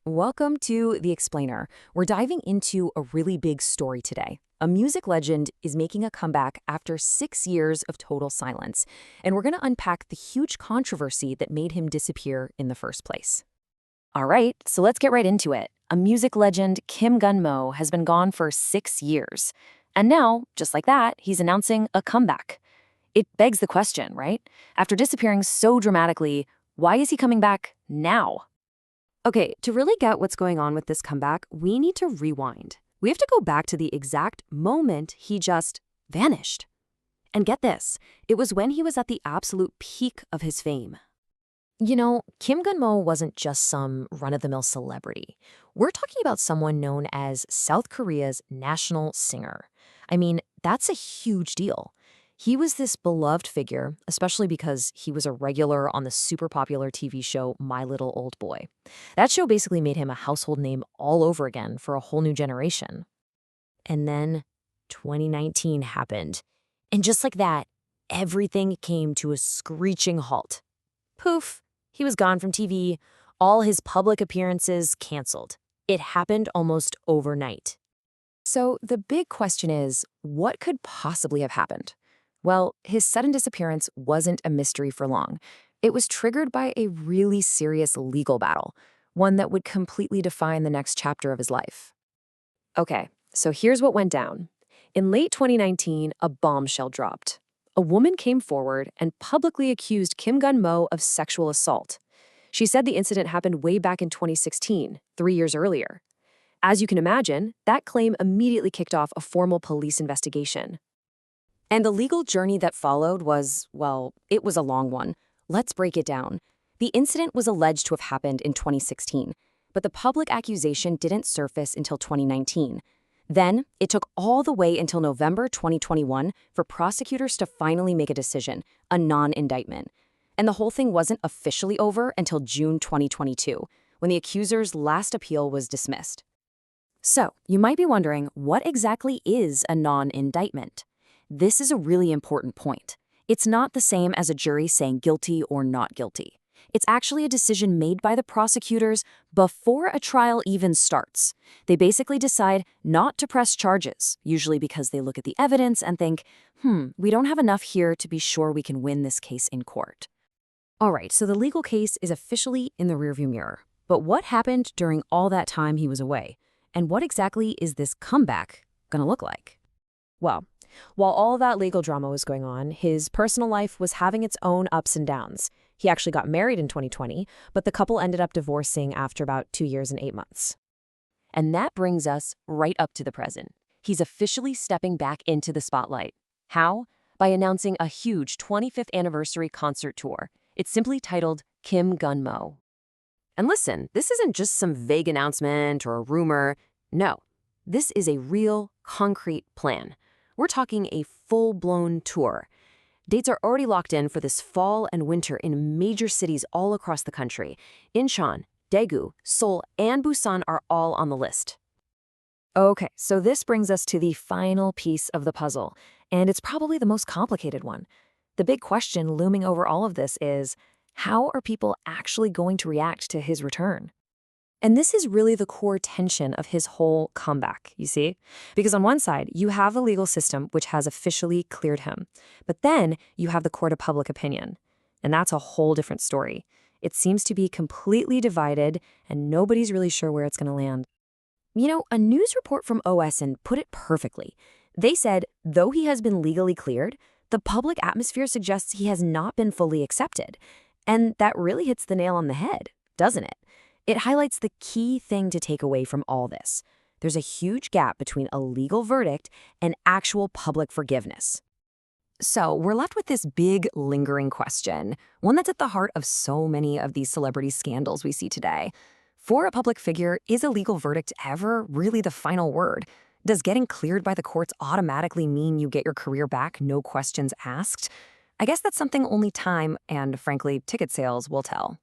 Welcome to The Explainer. We're diving into a really big story today. A music legend is making a comeback after 6 years of total silence, and we're going to unpack the huge controversy that made him disappear in the first place. All right, so let's get right into it. A music legend, Kim Gun-mo, has been gone for 6 years. And now, just like that, he's announcing a comeback. It begs the question, right? After disappearing so dramatically, why is he coming back now? Okay, to really get what's going on with this comeback, we need to rewind. We have to go back to the exact moment he just vanished. And get this, it was when he was at the absolute peak of his fame. Kim Gun-mo wasn't just some run-of-the-mill celebrity. We're talking about someone known as South Korea's national singer. I mean, that's a huge deal. He was this beloved figure, especially because he was a regular on the super popular TV show My Little Old Boy. That show basically made him a household name all over again for a whole new generation. And then 2019 happened. And just like that, everything came to a screeching halt. Poof, he was gone from TV, all his public appearances canceled. It happened almost overnight. So the big question is, what could possibly have happened? Well, his sudden disappearance wasn't a mystery for long. It was triggered by a really serious legal battle, one that would completely define the next chapter of his life. Okay, so here's what went down. In late 2019, a bombshell dropped. A woman came forward and publicly accused Kim Gun-mo of sexual assault. She said the incident happened way back in 2016, 3 years earlier. As you can imagine, that claim immediately kicked off a formal police investigation. And the legal journey that followed was, well, it was a long one. Let's break it down. The incident was alleged to have happened in 2016, but the public accusation didn't surface until 2019. Then, it took all the way until November 2021 for prosecutors to finally make a decision, a non-indictment. And the whole thing wasn't officially over until June 2022, when the accuser's last appeal was dismissed. So, you might be wondering, what exactly is a non-indictment? This is a really important point. It's not the same as a jury saying guilty or not guilty. It's actually a decision made by the prosecutors before a trial even starts. They basically decide not to press charges, usually because they look at the evidence and think, we don't have enough here to be sure we can win this case in court. All right, so the legal case is officially in the rearview mirror. But what happened during all that time he was away? And what exactly is this comeback gonna look like? Well, while all that legal drama was going on, his personal life was having its own ups and downs. He actually got married in 2020, but the couple ended up divorcing after about 2 years and 8 months. And that brings us right up to the present. He's officially stepping back into the spotlight. How? By announcing a huge 25th anniversary concert tour. It's simply titled Kim Gun-mo. And listen, this isn't just some vague announcement or a rumor. No, this is a real, concrete plan. We're talking a full-blown tour. Dates are already locked in for this fall and winter in major cities all across the country. Incheon, Daegu, Seoul, and Busan are all on the list. Okay, so this brings us to the final piece of the puzzle, and it's probably the most complicated one. The big question looming over all of this is, how are people actually going to react to his return? And this is really the core tension of his whole comeback, you see? Because on one side, you have the legal system, which has officially cleared him. But then you have the court of public opinion. And that's a whole different story. It seems to be completely divided, and nobody's really sure where it's going to land. A news report from OSN put it perfectly. They said, though he has been legally cleared, the public atmosphere suggests he has not been fully accepted. And that really hits the nail on the head, doesn't it? It highlights the key thing to take away from all this. There's a huge gap between a legal verdict and actual public forgiveness. So we're left with this big, lingering question, one that's at the heart of so many of these celebrity scandals we see today. For a public figure, is a legal verdict ever really the final word? Does getting cleared by the courts automatically mean you get your career back, no questions asked? I guess that's something only time and, frankly, ticket sales will tell.